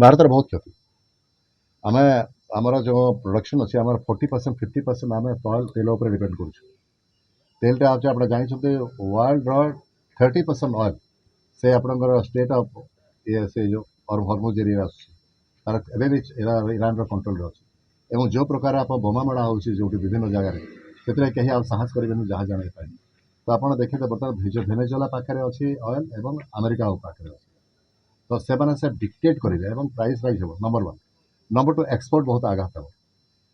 ଭାରତର ବହୁତ କ୍ଷତି। ଆମେ ଆମର ଯେଉଁ ପ୍ରଡକ୍ସନ୍ ଅଛି ଆମର 40% 50% ଆମେ ତେଲ ଉପରେ ଡିପେଣ୍ଡ କରୁଛୁ। ତେଲଟା ହେଉଛି ଆପଣ ଜାଣିଛନ୍ତି ୱାର୍ଲଡର 30% ଅଏଲ୍ ସେ ଆପଣଙ୍କର ଷ୍ଟେଟ୍ ଅଫ୍ ସେ ଯେଉଁ ହର୍ମୁଜ ଏରିଆରେ ଆସୁଛି। ତାର ଏବେ ବି ଇରାନର କଣ୍ଟ୍ରୋଲରେ ଅଛି। ଏବଂ ଯେଉଁ ପ୍ରକାର ଆପଣ ବୋମା ମାଡ଼ ହେଉଛି ଯେଉଁଠି ବିଭିନ୍ନ ଜାଗାରେ ସେଥିରେ କେହି ଆଉ ସାହସ କରିବେନି ଜାହାଜ ଆଣିବା ପାଇଁ। ତ ଆପଣ ଦେଖିବେ ବର୍ତ୍ତମାନ ଭେନେଜୁଏଲା ପାଖରେ ଅଛି ଅଏଲ୍ ଏବଂ ଆମେରିକା ପାଖରେ ଅଛି। ତ ସେମାନେ ସେ ଡିକ୍ଟେଟ୍ କରିବେ ଏବଂ ପ୍ରାଇସ୍ ରାଇଜ୍ ହେବ number one. Number two export ବହୁତ ଆଘାତ ହେବ।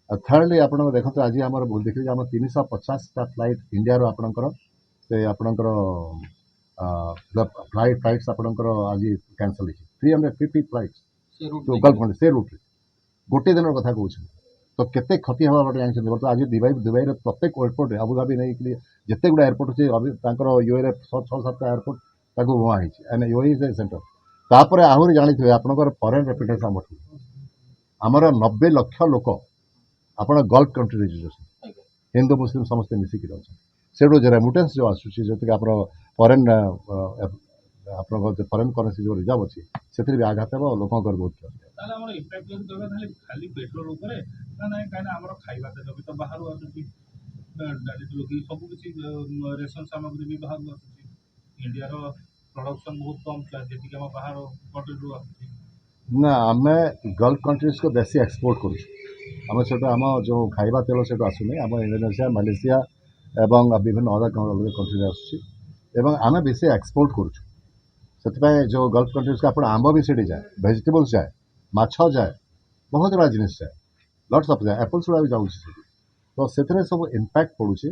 ଆଉ ଥାର୍ଡଲି ଆପଣ ଦେଖନ୍ତୁ ଆଜି ଆମର ଦେଖିବେ ଯେ ଆମର 350ଟା ଫ୍ଲାଇଟ୍ ଇଣ୍ଡିଆରୁ ଆପଣଙ୍କର ସେ ଆପଣଙ୍କର ଫ୍ଲାଇଟ୍ସ ଆପଣଙ୍କର ଆଜି କ୍ୟାନସଲ୍ ହେଇଛି। 350 ଫ୍ଲାଇଟ୍ସ ସେ ରୁଟ୍ରେ ଗୋଟିଏ ଦିନର କଥା କହୁଛି। ତ କେତେ କ୍ଷତି ହେବା ଗୋଟେ ଜାଣିଛନ୍ତି। ବର୍ତ୍ତମାନ ଆଜି ଦୁବାଇର ପ୍ରତ୍ୟେକ ଏୟାରପୋର୍ଟରେ ଆବୁଧାବି ନେଇକି ଯେତେ ଗୁଡ଼ା ଏୟାରପୋର୍ଟ ଅଛି ତାଙ୍କର ୟୁଏରେ 6-7ଟା ଏୟାରପୋର୍ଟ ତାକୁ ବୁହା ହେଇଛି। UA is a centre. ତାପରେ ଆହୁରି ଜାଣିଥିବେ ଆପଣଙ୍କର ଫରେନ୍ ରେପୁଟେସନ୍ ଆମର 90 ଲକ୍ଷ ଲୋକ ଆପଣ ଗଲ୍ଫ କଣ୍ଟ୍ରିରେ ଯାଉଛନ୍ତି। ହିନ୍ଦୁ ମୁସଲିମ ସମସ୍ତେ ମିଶିକି ଅଛନ୍ତି। ସେଠୁ ଯେ ରେମୁଟେନ୍ସ ଯେଉଁ ଆସୁଛି ଯେଉଁଥିରେ ଆପଣ ଫରେନ୍ ଆପଣଙ୍କ ଫରେନ୍ କରେନ୍ସି ଯେଉଁ ରିଜର୍ଭ ଅଛି ସେଥିରେ ବି ଆଘାତ ହେବ ଲୋକଙ୍କର ବହୁତ କ୍ଷତି। ତାହେଲେ ଆମର ଇମ୍ପାକ୍ଟ ଯଦି କହିବା ତାହେଲେ ଖାଲି ପେଟ୍ରୋଲ ଉପରେ ନା ନାହିଁ, କାହିଁକିନା ଆମର ଖାଇବା ତେଲ ବି ତ ବାହାରୁ ଆସୁଛି, ଡାଲି ବି ସବୁ କିଛି ରେସନ ସାମଗ୍ରୀ ବି ବାହାରୁ ଆସୁଛି। ଇଣ୍ଡିଆର ପ୍ରଡକ୍ସନ୍ ବହୁତ କମ୍ ଥିଲା ଯେତିକି ଆମ ବାହାର କଣ୍ଟ୍ରିରୁ ଆସୁଛି। ନା ଆମେ ଗଲ୍ଫ କଣ୍ଟ୍ରିଜକୁ ବେଶୀ ଏକ୍ସପୋର୍ଟ କରୁଛୁ। ଆମେ ସେଠୁ ଆମ ଯେଉଁ ଖାଇବା ତେଲ ସେଠୁ ଆସୁନି, ଆମ ଇଣ୍ଡୋନେସିଆ ମାଲେସିଆ ଏବଂ ବିଭିନ୍ନ ଅଲଗା କଣ୍ଟ୍ରିରେ ଆସୁଛି ଏବଂ ଆମେ ବେଶୀ ଏକ୍ସପୋର୍ଟ କରୁଛୁ। ସେଥିପାଇଁ ଯେଉଁ ଗଲ୍ଫ କଣ୍ଟ୍ରିଜକୁ ଆପଣ ଆମ୍ବ ବି ସେଠି ଯାଏ, ଭେଜିଟେବଲ୍ସ ଯାଏ, ମାଛ ଯାଏ, ବହୁତ ଗୁଡ଼ା ଜିନିଷ ଯାଏ, ଲଟ୍ସ ଅଫ୍ ଯାଏ, ଆପଲ୍ସ ଗୁଡ଼ା ବି ଯାଉଛି ସେଠି। ତ ସେଥିରେ ସବୁ ଇମ୍ପାକ୍ଟ ପଡ଼ୁଛି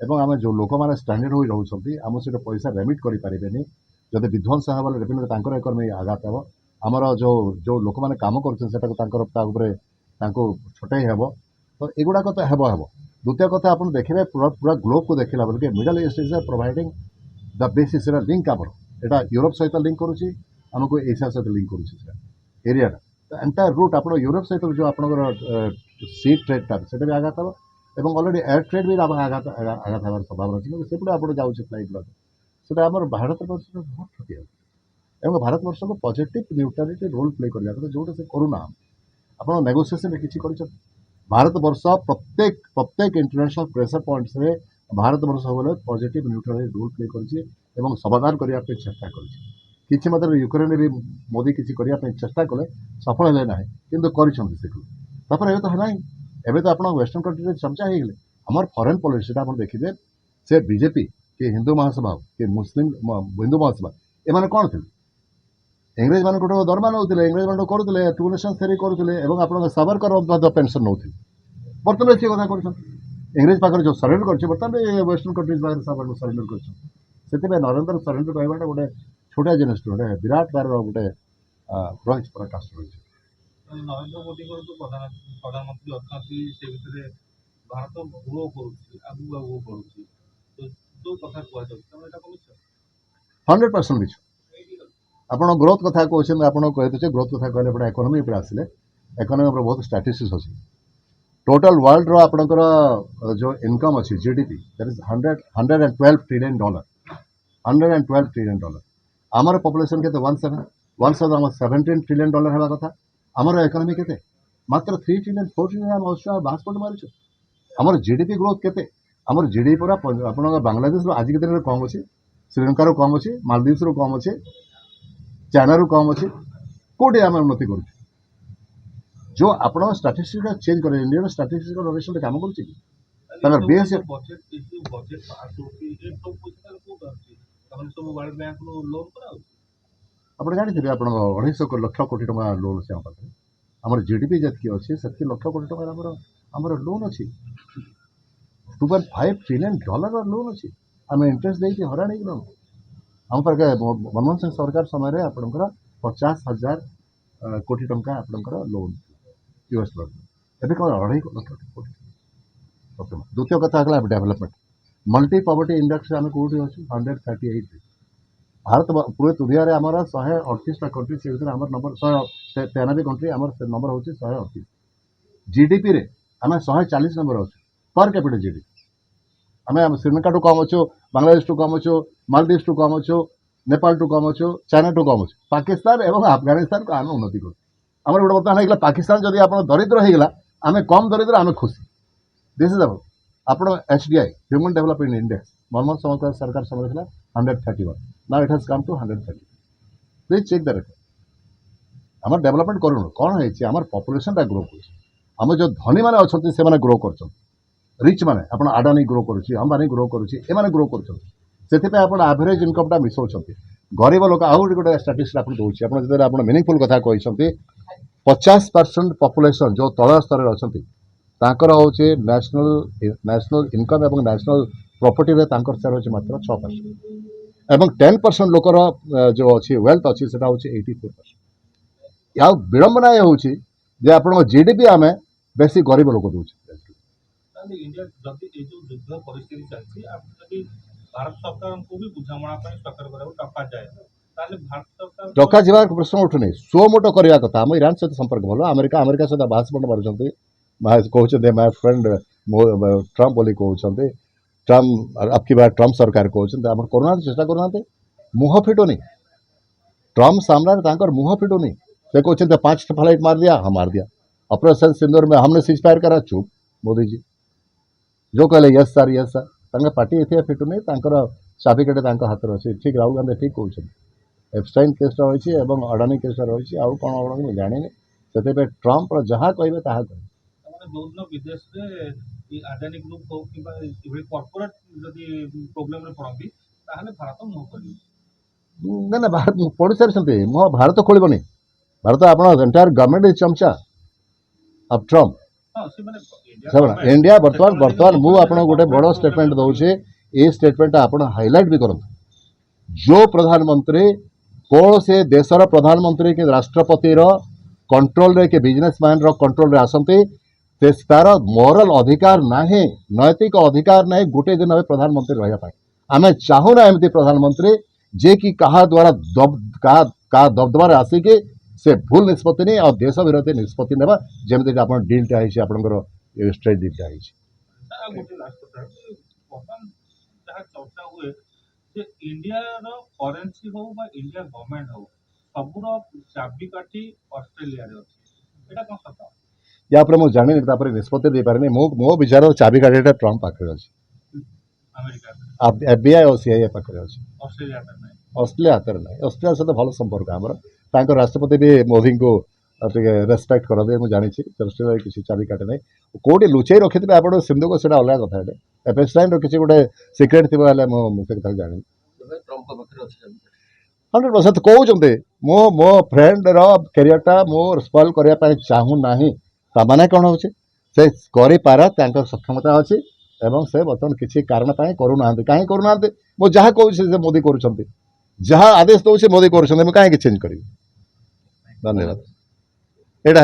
ଏବଂ ଆମେ ଯେଉଁ ଲୋକମାନେ ଷ୍ଟାଣ୍ଡାର୍ଡ ହୋଇ ରହୁଛନ୍ତି ଆମ ସେଠି ପଇସା ରେମିଟ୍ କରିପାରିବେନି। ଯଦି ବିଧ୍ୱଂସ ହେବ ବୋଲେ ଡେଫିନେଟଲି ତାଙ୍କର ଇକୋନୋମି ଆଘାତ ହେବ। ଆମର ଯେଉଁ ଲୋକମାନେ କାମ କରୁଛନ୍ତି ସେଟାକୁ ତାଙ୍କର ତା ଉପରେ ତାଙ୍କୁ ଛଟେଇ ହେବ। ତ ଏଗୁଡ଼ାକ ତ ହେବ। ଦ୍ୱିତୀୟ କଥା ଆପଣ ଦେଖିବେ ପୁରା ଗ୍ଲୋବକୁ ଦେଖିଲା ବେଳକୁ middle east is providing the basis ସେଟା ଲିଙ୍କ ଆମର ଏଇଟା ୟୁରୋପ ସହିତ ଲିଙ୍କ କରୁଛି, ଆମକୁ ଏସିଆ ସହିତ ଲିଙ୍କ କରୁଛି ସେଟା ଏରିଆଟା। ତ ଏଣ୍ଟାୟାର ରୁଟ୍ ଆପଣ ୟୁରୋପ ସହିତ ଯେଉଁ ଆପଣଙ୍କର ସି ଟ୍ରେଡ୍ଟା ସେଟା ବି ଆଘାତ ହେବ ଏବଂ ଅଲରେଡ଼ି ଏୟାର ଟ୍ରେଡ୍ ବି ଆଘାତ ହେବାର ସମ୍ଭାବନା ଅଛି। କିନ୍ତୁ ସେପଟେ ଆପଣ ଯାଉଛି ଫ୍ଲାଇଟ୍ ଗୁଡ଼ାକ ସେଟା ଆମର ଭାରତ ବର୍ଷରେ ବହୁତ କ୍ଷତି ହେବ ଏବଂ ଭାରତବର୍ଷକୁ ପଜିଟିଭ ନ୍ୟୁଟ୍ରାଲିଟି ରୋଲ୍ ପ୍ଲେ କରିବା କଥା ଯେଉଁଟା ସେ କରୁନାହାନ୍ତି। ଆପଣ ନେଗୋସିଏସନରେ କିଛି କରିଛନ୍ତି। ଭାରତବର୍ଷ ପ୍ରତ୍ୟେକ ଇଣ୍ଟରନ୍ୟାସନାଲ ପ୍ରେସର ପଏଣ୍ଟସରେ ଭାରତବର୍ଷ ସବୁବେଳେ ପଜିଟିଭ ନ୍ୟୁଟ୍ରାଲିଟି ରୋଲ୍ ପ୍ଲେ କରିଛି ଏବଂ ସମାଧାନ କରିବା ପାଇଁ ଚେଷ୍ଟା କରିଛି। କିଛି ମାତ୍ରାରେ ୟୁକ୍ରେନରେ ବି ମୋଦି କିଛି କରିବା ପାଇଁ ଚେଷ୍ଟା କଲେ ସଫଳ ହେଲେ ନାହିଁ, କିନ୍ତୁ କରିଛନ୍ତି ସେଠୁ। ତାପରେ ଏବେ ତ ହେଲାହିଁ, ଏବେ ତ ଆପଣ ୱେଷ୍ଟର୍ଣ୍ଣ କଣ୍ଟ୍ରିରେ ଚର୍ଚ୍ଚା ହେଇଗଲେ। ଆମର ଫରେନ୍ ପଲିସିଟା ଆପଣ ଦେଖିବେ ସେ ବିଜେପି କି ହିନ୍ଦୁ ମହାସଭା କି ମୁସଲିମ ହିନ୍ଦୁ ମହାସଭା ଏମାନେ କ'ଣ ଥିଲେ? ଇଂରେଜମାନଙ୍କଠୁ ଦରମା ନେଉଥିଲେ, ଇଂରେଜମାନଙ୍କୁ କରୁଥିଲେ, 2 ନେସନ୍ସ ଥ୍ୟୋରି କରୁଥିଲେ ଏବଂ ଆପଣଙ୍କ ସାବରକର ମଧ୍ୟ ପେନ୍ସନ୍ ନେଉଥିଲେ। ବର୍ତ୍ତମାନ ସେ କଥା କରୁଛନ୍ତି। ଇଂରେଜ ପାଖରେ ଯେଉଁ ସରେଣ୍ଡର କରିଛି ବର୍ତ୍ତମାନ ୱେଷ୍ଟର୍ଣ୍ଣ କଣ୍ଟ୍ରିଜ ପାଖରେ ସରେଣ୍ଡର କରିଛନ୍ତି। ସେଥିପାଇଁ ନରେନ୍ଦ୍ର ସରେଣ୍ଡର କହିବାଟା ଗୋଟେ ଛୋଟିଆ ଜିନିଷ, ଗୋଟେ ବିରାଟ ତାର ଗୋଟେ ରହିଛି ପରାକାଷ୍ଠ ରହିଛି। ନରେନ୍ଦ୍ର ମୋଦିଙ୍କର ଯେଉଁ ପ୍ରଧାନମନ୍ତ୍ରୀ ଅଛନ୍ତି ସେ ଭିତରେ ଭାରତ ଗ୍ରୋ କରୁଛି, ଆଗକୁ ବଢୁଛି, ଯେଉଁ କଥା କୁହାଯାଉଛି ତେଣୁ ଏଇଟା ମିଛ? 100% ମିଛ। ଆପଣ ଗ୍ରୋଥ କଥା କହୁଛନ୍ତି, ଆପଣ କହିଦେଉଛି ଗ୍ରୋଥ କଥା କହିଲେ ଏପଟେ ଇକୋନୋମି ଉପରେ ଆସିଲେ ଇକୋନୋମି ଉପରେ ବହୁତ ଷ୍ଟାଟିଷ୍ଟିକ୍ସ ଅଛି। ଟୋଟାଲ ୱାର୍ଲଡର ଆପଣଙ୍କର ଯେଉଁ ଇନକମ୍ ଅଛି GDP that is $112 trillion. $112 trillion. ଆମର ପପୁଲେସନ୍ କେତେ? 1/7 ଆମର $17 ଟ୍ରିଲିୟନ୍ ହେବା କଥା। ଆମର ଇକୋନୋମି କେତେ? ମାତ୍ର 3 ଟ୍ରିଲିୟନ୍ 4 ଟ୍ରିଲିୟନ୍ ଆମେ ବାହାସ୍ପଟ ମାରୁଛୁ। ଆମର ଜିଡିପି ଗ୍ରୋଥ କେତେ? ଆମର ଜିଡିପି ପୁରା ଆପଣଙ୍କ ବାଂଲାଦେଶରୁ ଆଜିକା ଦିନରେ କମ୍ ଅଛି, ଶ୍ରୀଲଙ୍କାରୁ କମ୍ ଅଛି, ମାଲଦୀପ୍ସରୁ କମ୍ ଅଛି, ଚାଇନାରୁ କମ୍ ଅଛି। କେଉଁଠି ଆମେ ଉନ୍ନତି କରୁଛୁ? ଯେଉଁ ଆପଣଙ୍କ ଷ୍ଟାଟିଷ୍ଟିକ୍ସଟା ଚେଞ୍ଜ କରେ, ଇଣ୍ଡିଆର ଷ୍ଟାଟିଷ୍ଟିକ୍ସ ନରେସନ୍ଟା କାମ କରୁଛି କି? ତାଙ୍କର ବେସ୍ ଆପଣ ଜାଣିଥିବେ ଆପଣଙ୍କ 250 ଲକ୍ଷ କୋଟି ଟଙ୍କା ଲୋନ୍ ଅଛି ଆମ ପାଖରେ। ଆମର ଜିଡିପି ଯେତିକି ଅଛି ସେତିକି ଲକ୍ଷ କୋଟି ଟଙ୍କାର ଆମର ଲୋନ୍ ଅଛି। $2.5 ଟ୍ରିଲିୟନ୍ ଲୋନ୍ ଅଛି। ଆମେ ଇଣ୍ଟରେଷ୍ଟ ଦେଇକି ହଇରାଣ ହେଇଗଲୁ। ଆମ ପାଖରେ ମନମୋହନ ସିଂ ସରକାର ସମୟରେ ଆପଣଙ୍କର 50,000 କୋଟି ଟଙ୍କା ଆପଣଙ୍କର ଲୋନ୍ ୟୁଏସ୍ ଲୋନ୍। ଏବେ କ'ଣ 2.5 ଲକ୍ଷ କୋଟି? ଦ୍ୱିତୀୟ କଥା ହେଲା ଡେଭଲପମେଣ୍ଟ। ମଲ୍ଟି ପଭର୍ଟି ଇଣ୍ଡେକ୍ସ ଆମେ କେଉଁଠି ଅଛୁ? 138। ଭାରତ ପୁରା ଦୁନିଆରେ ଆମର 138ଟା କଣ୍ଟ୍ରି, ସେ ଭିତରେ ଆମର ନମ୍ବର 193 କଣ୍ଟ୍ରି, ଆମର ସେ ନମ୍ବର ହେଉଛି 138। ଜିଡିପିରେ ଆମେ 140 ନମ୍ବର ଅଛୁ ପର୍ କ୍ୟାପିଟା ଜିଡିପି। ଆମେ ଶ୍ରୀଲଙ୍କାଠୁ କମ୍ ଅଛୁ, ବାଂଲାଦେଶଠୁ କମ୍ ଅଛୁ, ମାଲଦୀପ୍ସଠୁ କମ୍ ଅଛୁ, ନେପାଳଠୁ କମ୍ ଅଛୁ, ଚାଇନାଠୁ କମ୍ ଅଛୁ। ପାକିସ୍ତାନ ଏବଂ ଆଫଗାନିସ୍ତାନକୁ ଆମେ ଉନ୍ନତି କରୁଛୁ। आमर गोटे बर्तमान होगा पाकिस्तान जदि आप दरिद्र होगा आम कम दरिद्र आम खुशी दिस इज आप HDI human development index Manmohan Singh सरकार समय था 131 now it has come to 130 please check the record आम डेवलपमेंट करूँ कौन है आम पपुलेसनटा ग्रो कर जो धनी मैंने अच्छा से ग्रो कर रिच मैंने आप आडानी ग्रो करुच्ची अंबानी ग्रो करुच्ची एम ग्रो कर आप एवरेज इनकमटा मिसाऊँ गरीब लोक आउ गोटे स्टाटिस्टिक्स आपको दूसरी आप मिनिंगफुल कथा कहते 50% पपुलेसन जो तल स्तर अच्छा तांकर हूँ नेशनल इनकम एवं नेशनल प्रॉपर्टी रे तांकर शेयर होची मात्र 6% एवं 10% लोकर जो अच्छी वेल्थ अच्छी से हूँ 84%। या विड़ंबना ये हूँ जे आप GDP आम बेसी गरीब लोक दूचे इंडिया जदि ये जो युद्ध परिस्थिति चलती जदि भारत सरकार को भी बुझामणा सरकार को टका जाए भारत सरकार टका जीवार प्रश्न उठुनी सो मोटो करवा कथा आम ईरान सहित संपर्क भल अमेरिका सहित भाषण मार्च कहते माय फ्रेंड ट्रम्प बोली कहते ट्रम्प अब की बार ट्रम्प सरकार कहते आम करूना चेष्टा करूना मुह फिटुनी ट्रम्प सामने मुह फिटुनी से कहते 5 फ्लाइट मार दिया हाँ मार दिया ऑपरेशन सिंदूर में हमने सीज फायर करा चुप मोदी जी जो कहले यस सर पार्टी इतना फिटुनी चाबिकाठी हाथ में अच्छे ठीक राहुल गांधी ठीक कहते एप्स्टाइन केसटा रही अडानी केसटा रही आउ कौन कौन मुझे जानी से ट्रम्प जहाँ कहे ताहा कहे जो दिन विदेश में आदानी ग्रुप हो कि कॉर्पोरेट जदि प्रोब्लेम रे पड़ती भारत मुह कर ना भारत पढ़ी सारी मुह भारत खोलनी भारत आप एंटायर गवर्नमेंट इज चमचा अब ट्रम्प इंडिया बर्तमान मुझे गोटे बड़ स्टेटमेंट दूसरे ये स्टेटमेंट आप हाइलाइट भी करूँ जो प्रधानमंत्री कौन से देशर प्रधानमंत्री के राष्ट्रपति कंट्रोल रे के बिजनेसमैन कंट्रोल रे आसंती तार मोरल अधिकार ना नैतिक अधिकार ना गोटे दिन में प्रधानमंत्री रहा आम चाहूना एमती प्रधानमंत्री जे कि क्या द्वारा दबदबार आसिकी से भूल निष्पत्ति नहीं और देश विरोधी निष्पत्ति नेबा जमी आप डीलटा है स्ट्रेट डीलटा है चर्चा हुए इंडिया करेन्सी हो इंडिया गवर्नमेंट हो सबूर चाबिकाठी ऑस्ट्रेलिया रे अछि एटा कोन सता या मुझे जानी निष्पत्ति दे पारे मो विचार चाबिकाठीटा ट्रम्प पाखे अच्छे अमेरिका FBI और CIA पाखे अच्छे ऑस्ट्रेलिया ऑस्ट्रेलिया हाथ में ना ऑस्ट्रेलिया सहित भल संपर्क आमर राष्ट्रपति भी मोदी को रेस्पेक्ट करते मुझे जानी ऑस्ट्रेलिया किसी चाबिकाठी ना कौटी लुचाई रखी थे आप सिंधु को सीटा अलग कथा एपेस्टाइन किसी गोटे सिक्रेट थी मुझे कथा जानी 100% कहते मो फ्रेंड कैरियरटा मो स्पॉइल करने चाहूना ताने कौन हो सक्षमता अच्छी एवं से बर्तमान किसी कारण करूना कहीं करूना मो जहाँ कहूँ मोदी कर जहाँ आदेश दूसरे मोदी कर कहीं चेंज करी धन्यवाद। एटा